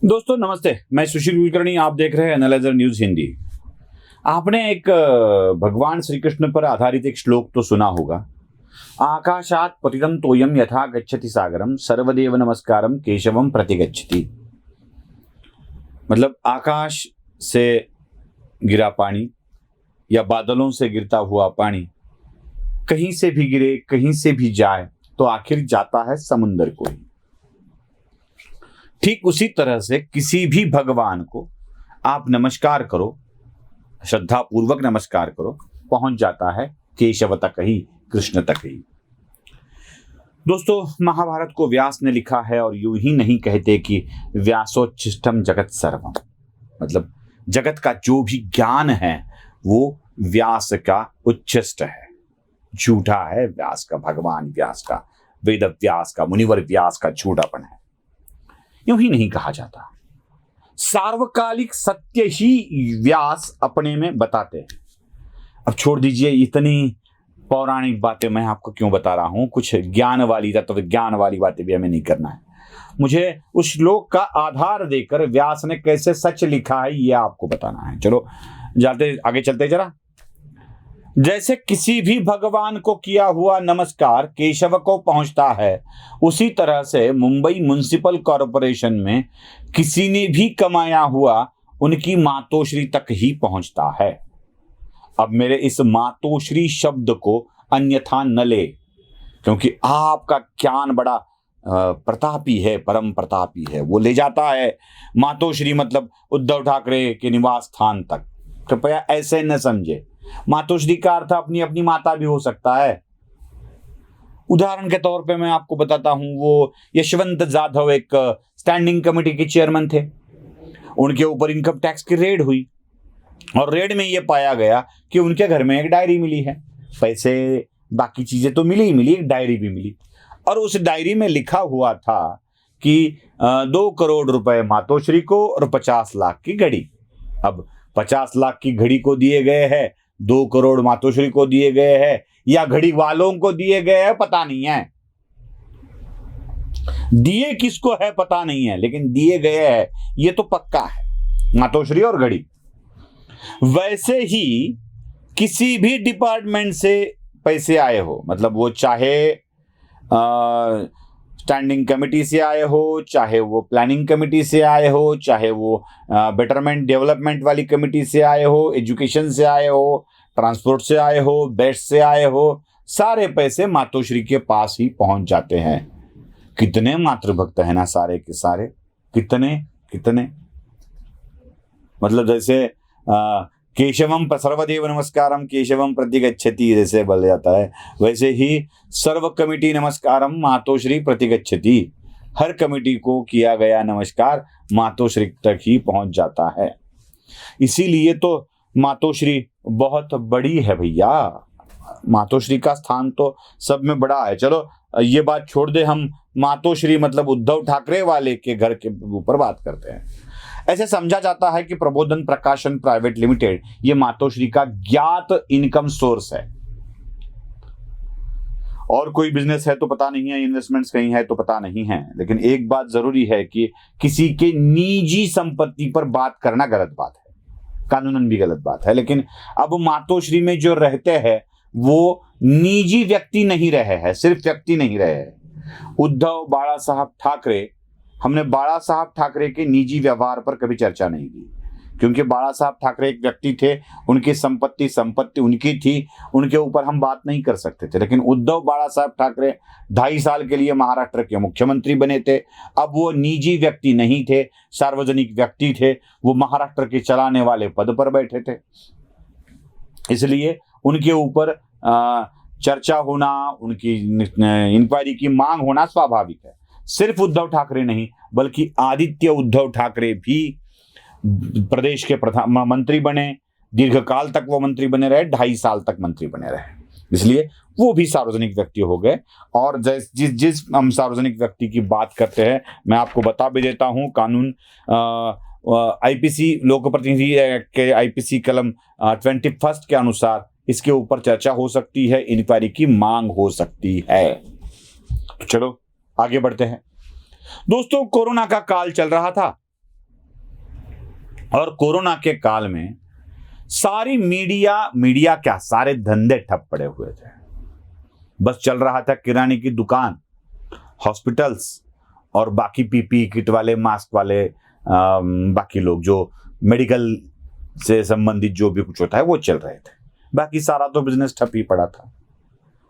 दोस्तों नमस्ते, मैं सुशील कुलकर्णी। आप देख रहे हैं एनालाइजर न्यूज हिंदी। आपने एक भगवान श्री कृष्ण पर आधारित एक श्लोक तो सुना होगा। आकाशात पतितं तोयम यथा गच्छति सागरम सर्वदेव नमस्कारम केशवम प्रतिगच्छति। मतलब आकाश से गिरा पानी या बादलों से गिरता हुआ पानी कहीं से भी गिरे, कहीं से भी जाए तो आखिर जाता है समुंदर को ही। ठीक उसी तरह से किसी भी भगवान को आप नमस्कार करो, श्रद्धा पूर्वक नमस्कार करो, पहुंच जाता है केशव तक ही, कृष्ण तक ही। दोस्तों, महाभारत को व्यास ने लिखा है और यूं ही नहीं कहते कि व्यासोच्छिष्टम जगत सर्वम। मतलब जगत का जो भी ज्ञान है वो व्यास का उच्छिष्ट है, झूठा है व्यास का, भगवान व्यास का, वेद व्यास का, मुनिवर व्यास का झूठापन है। यूं ही नहीं कहा जाता। सार्वकालिक सत्य ही व्यास अपने में बताते हैं। अब छोड़ दीजिए इतनी पौराणिक बातें, मैं आपको क्यों बता रहा हूं। कुछ ज्ञान वाली, तत्व विज्ञान वाली बातें भी हमें नहीं करना है। मुझे उस श्लोक का आधार देकर व्यास ने कैसे सच लिखा है ये आपको बताना है। चलो जाते आगे चलते जरा। जैसे किसी भी भगवान को किया हुआ नमस्कार केशव को पहुंचता है, उसी तरह से मुंबई म्युनिसिपल कॉरपोरेशन में किसी ने भी कमाया हुआ उनकी मातोश्री तक ही पहुंचता है। अब मेरे इस मातोश्री शब्द को अन्यथा न ले, क्योंकि आपका ज्ञान बड़ा प्रतापी है, परम प्रतापी है। वो ले जाता है मातोश्री मतलब उद्धव ठाकरे के निवास स्थान तक। कृपया ऐसे न समझे। मातोश्री का अर्थ अपनी अपनी माता भी हो सकता है। उदाहरण के तौर पे मैं आपको बताता हूं, वो यशवंत जाधव एक स्टैंडिंग कमेटी के चेयरमैन थे। उनके ऊपर इनकम टैक्स की रेड हुई और रेड में ये पाया गया कि उनके घर में एक डायरी मिली है। पैसे बाकी चीजें तो मिली ही मिली, एक डायरी भी मिली और उस डायरी में लिखा हुआ था कि 2 करोड़ रुपए मातोश्री को और 50 लाख की घड़ी। अब 50 लाख की घड़ी को दिए गए हैं, 2 करोड़ मातोश्री को दिए गए हैं या घड़ी वालों को दिए गए हैं पता नहीं है। दिए किसको है पता नहीं है, लेकिन दिए गए हैं ये तो पक्का है, मातोश्री और घड़ी। वैसे ही किसी भी डिपार्टमेंट से पैसे आए हो, मतलब वो चाहे स्टैंडिंग कमेटी से आए हो, चाहे वो प्लानिंग कमेटी से आए हो, चाहे वो बेटरमेंट डेवलपमेंट वाली कमेटी से आए हो, एजुकेशन से आए हो, ट्रांसपोर्ट से आए हो, बेस्ट से आए हो, सारे पैसे मातोश्री के पास ही पहुंच जाते हैं। कितने मातृभक्त है ना सारे के सारे, कितने कितने। मतलब जैसे केशवम सर्वदेव नमस्कारम केशवम प्रतिगच्छति जैसे बोल जाता है, वैसे ही सर्व कमिटी नमस्कारम मातोश्री प्रतिगच्छति। हर कमेटी को किया गया नमस्कार मातोश्री तक ही पहुंच जाता है। इसीलिए तो मातोश्री बहुत बड़ी है भैया। मातोश्री का स्थान तो सब में बड़ा है। चलो ये बात छोड़ दे, हम मातोश्री मतलब उद्धव ठाकरे वाले के घर के ऊपर बात करते हैं। ऐसे समझा जाता है कि प्रबोधन प्रकाशन प्राइवेट लिमिटेड ये मातोश्री का ज्ञात इनकम सोर्स है। और कोई बिजनेस है तो पता नहीं है, इन्वेस्टमेंट्स कहीं है तो पता नहीं है, लेकिन एक बात जरूरी है कि किसी के निजी संपत्ति पर बात करना गलत बात है, कानूनन भी गलत बात है। लेकिन अब मातोश्री में जो रहते हैं वो निजी व्यक्ति नहीं रहे हैं, सिर्फ व्यक्ति नहीं रहे हैं। उद्धव बाला साहब ठाकरे, हमने बाला साहब ठाकरे के निजी व्यवहार पर कभी चर्चा नहीं की, क्योंकि बाला साहब ठाकरे एक व्यक्ति थे, उनकी संपत्ति उनकी थी, उनके ऊपर हम बात नहीं कर सकते थे। लेकिन उद्धव बाला साहब ठाकरे 2.5 साल के लिए महाराष्ट्र के मुख्यमंत्री बने थे। अब वो निजी व्यक्ति नहीं थे, सार्वजनिक व्यक्ति थे। वो महाराष्ट्र के चलाने वाले पद पर बैठे थे, इसलिए उनके ऊपर चर्चा होना, उनकी इंक्वायरी की मांग होना स्वाभाविक है। सिर्फ उद्धव ठाकरे नहीं बल्कि आदित्य उद्धव ठाकरे भी प्रदेश के मंत्री बने, दीर्घकाल तक वो मंत्री बने रहे, 2.5 साल तक मंत्री बने रहे, इसलिए वो भी सार्वजनिक व्यक्ति हो गए। और जिस हम सार्वजनिक व्यक्ति की बात करते हैं, मैं आपको बता भी देता हूं, कानून आईपीसी लोक प्रतिनिधि के आईपीसी कलम 21 के अनुसार इसके ऊपर चर्चा हो सकती है, इंक्वायरी की मांग हो सकती है। तो चलो आगे बढ़ते हैं। दोस्तों, कोरोना का काल चल रहा था और कोरोना के काल में सारी मीडिया क्या, सारे धंधे ठप पड़े हुए थे। बस चल रहा था किराने की दुकान, हॉस्पिटल्स और बाकी पीपी किट वाले, मास्क वाले, बाकी लोग जो मेडिकल से संबंधित जो भी कुछ होता है वो चल रहे थे। बाकी सारा तो बिजनेस ठप ही पड़ा था।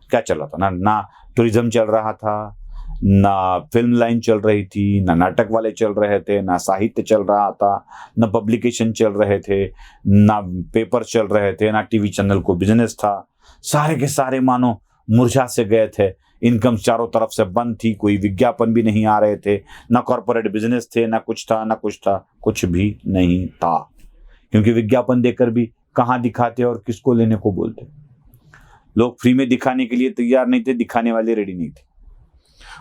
क्या चल रहा था? ना टूरिज्म चल रहा था, ना फिल्म लाइन चल रही थी, ना नाटक वाले चल रहे थे, ना साहित्य चल रहा था, ना पब्लिकेशन चल रहे थे, ना पेपर चल रहे थे, ना टीवी चैनल को बिजनेस था। सारे के सारे मानो मुरझा से गए थे। इनकम चारों तरफ से बंद थी, कोई विज्ञापन भी नहीं आ रहे थे, ना कॉर्पोरेट बिजनेस थे, ना कुछ था, कुछ भी नहीं था। क्योंकि विज्ञापन देकर भी कहाँ दिखाते और किसको लेने को बोलते। लोग फ्री में दिखाने के लिए तैयार नहीं थे, दिखाने वाले रेडी नहीं थे।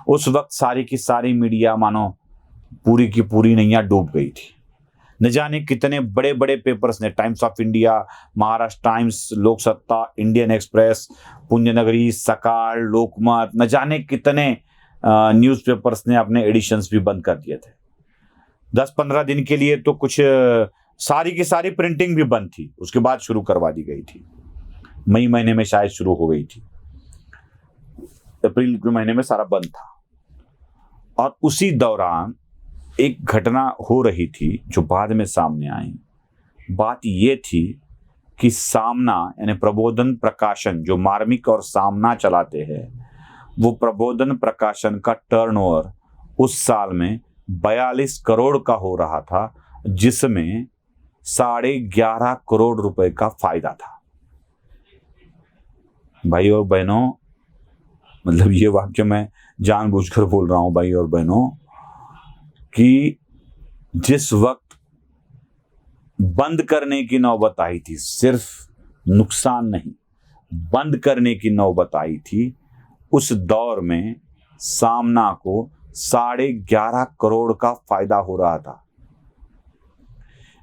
उस वक्त सारी की सारी मीडिया मानो पूरी की पूरी नैया डूब गई थी। न जाने कितने बड़े बड़े पेपर्स ने, times of India, Maharashtra times, लोक सत्ता, इंडियन एक्सप्रेस, पुण्यनगरी, सकाळ, लोकमत, न जाने कितने न्यूज़पेपर्स ने अपने एडिशंस भी बंद कर दिए थे। 10-15 दिन के लिए तो कुछ सारी की सारी प्रिंटिंग भी बंद थी, उसके बाद शुरू करवा दी गई थी। मई महीने में शायद शुरू हो गई थी, अप्रैल के महीने में सारा बंद था। और उसी दौरान एक घटना हो रही थी जो बाद में सामने आई। बात ये थी कि सामना यानी प्रबोधन प्रकाशन, जो मार्मिक और सामना चलाते हैं, वो प्रबोधन प्रकाशन का टर्नओवर उस साल में 42 करोड़ का हो रहा था, जिसमें 11.5 करोड़ रुपए का फायदा था। भाई और बहनों, मतलब ये वाक्य मैं जानबूझकर बोल रहा हूं भाई और बहनों, कि जिस वक्त बंद करने की नौबत आई थी, सिर्फ नुकसान नहीं, बंद करने की नौबत आई थी, उस दौर में सामना को 11.5 करोड़ का फायदा हो रहा था।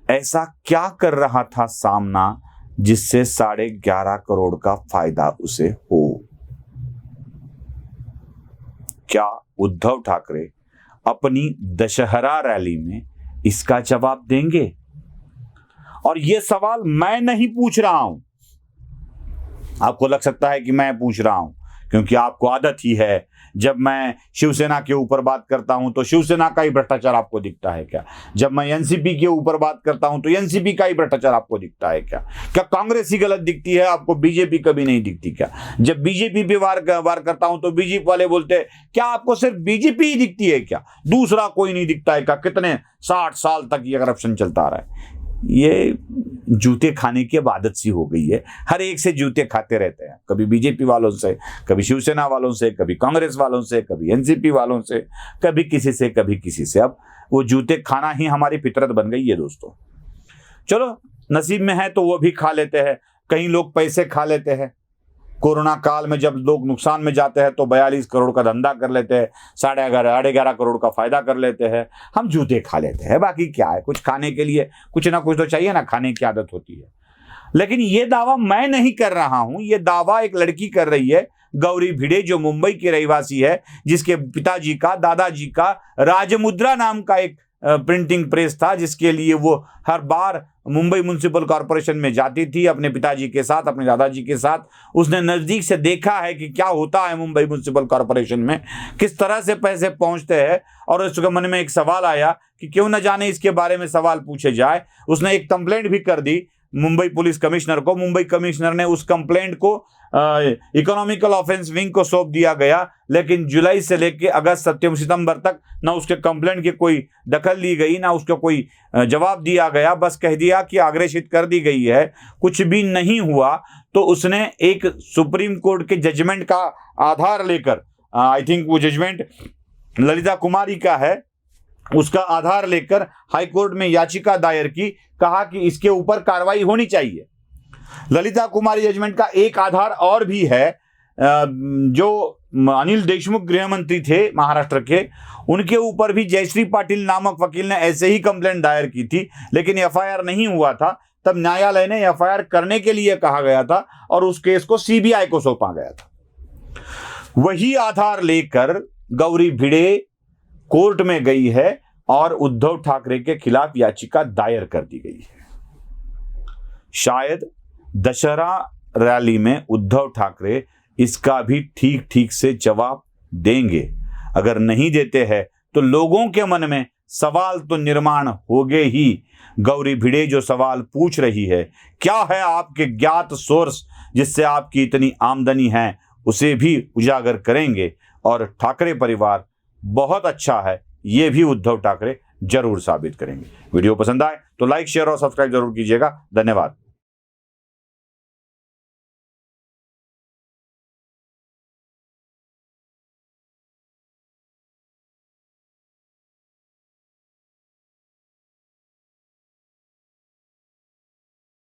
ऐसा क्या कर रहा था सामना जिससे 11.5 करोड़ का फायदा उसे हो? क्या उद्धव ठाकरे अपनी दशहरा रैली में इसका जवाब देंगे? और यह सवाल मैं नहीं पूछ रहा हूं, आपको लग सकता है कि मैं पूछ रहा हूं, क्योंकि आपको आदत ही है, जब मैं शिवसेना के ऊपर बात करता हूं तो शिवसेना का ही भ्रष्टाचार आपको दिखता है क्या? जब मैं एनसीपी के ऊपर बात करता हूं तो एनसीपी का ही भ्रष्टाचार आपको दिखता है क्या? क्या कांग्रेस ही गलत दिखती है आपको, बीजेपी कभी नहीं दिखती क्या? जब बीजेपी पे वार करता हूं तो बीजेपी वाले बोलते हैं क्या आपको सिर्फ बीजेपी ही दिखती है क्या, दूसरा कोई नहीं दिखता है क्या? कितने 60 साल तक ये करप्शन चलता रहा है। ये जूते खाने की अब आदत सी हो गई है, हर एक से जूते खाते रहते हैं, कभी बीजेपी वालों से, कभी शिवसेना वालों से, कभी कांग्रेस वालों से, कभी एनसीपी वालों से, कभी किसी से, कभी किसी से। अब वो जूते खाना ही हमारी फितरत बन गई है दोस्तों। चलो नसीब में है तो वो भी खा लेते हैं, कई लोग पैसे खा लेते हैं। कोरोना काल में जब लोग नुकसान में जाते हैं तो 42 करोड़ का धंधा कर लेते हैं, 11.5 करोड़ का फायदा कर लेते हैं, हम जूते खा लेते हैं। बाकी क्या है, कुछ खाने के लिए कुछ ना कुछ तो चाहिए ना, खाने की आदत होती है। लेकिन ये दावा मैं नहीं कर रहा हूं, ये दावा एक लड़की कर रही है, गौरी भिड़े, जो मुंबई की रहवासी है, जिसके पिताजी का, दादाजी का राजमुद्रा नाम का एक प्रिंटिंग प्रेस था, जिसके लिए वो हर बार मुंबई म्युनिसिपल कॉरपोरेशन में जाती थी अपने पिताजी के साथ, अपने दादाजी के साथ। उसने नज़दीक से देखा है कि क्या होता है मुंबई म्युनिसिपल कॉरपोरेशन में, किस तरह से पैसे पहुंचते हैं। और उसके मन में एक सवाल आया कि क्यों न जाने इसके बारे में सवाल पूछे जाए। उसने एक कंप्लेंट भी कर दी मुंबई पुलिस कमिश्नर को। मुंबई कमिश्नर ने उस कंप्लेंट को इकोनॉमिकल ऑफेंस विंग को सौंप दिया गया, लेकिन जुलाई से लेकर अगस्त सितंबर तक ना उसके कंप्लेंट की कोई दखल ली गई, ना उसको कोई जवाब दिया गया। बस कह दिया कि आग्रहित कर दी गई है, कुछ भी नहीं हुआ। तो उसने एक सुप्रीम कोर्ट के जजमेंट का आधार लेकर, आई थिंक वो जजमेंट ललिता कुमारी का है, उसका आधार लेकर हाई कोर्ट में याचिका दायर की, कहा कि इसके ऊपर कार्रवाई होनी चाहिए। ललिता कुमारी जजमेंट का एक आधार और भी है, जो अनिल देशमुख गृह मंत्री थे महाराष्ट्र के, उनके ऊपर भी जयश्री पाटिल नामक वकील ने ऐसे ही कंप्लेंट दायर की थी, लेकिन एफआईआर नहीं हुआ था। तब न्यायालय ने एफआईआर करने के लिए कहा गया था और उस केस को सीबीआई को सौंपा गया था। वही आधार लेकर गौरी भिड़े कोर्ट में गई है, और उद्धव ठाकरे के खिलाफ याचिका दायर कर दी गई है। शायद दशहरा रैली में उद्धव ठाकरे इसका भी ठीक ठीक से जवाब देंगे। अगर नहीं देते हैं तो लोगों के मन में सवाल तो निर्माण होगे ही। गौरी भिड़े जो सवाल पूछ रही है, क्या है आपके ज्ञात सोर्स जिससे आपकी इतनी आमदनी है, उसे भी उजागर करेंगे। और ठाकरे परिवार बहुत अच्छा है, ये भी उद्धव ठाकरे जरूर साबित करेंगे। वीडियो पसंद आए तो लाइक, शेयर और सब्सक्राइब जरूर कीजिएगा। धन्यवाद।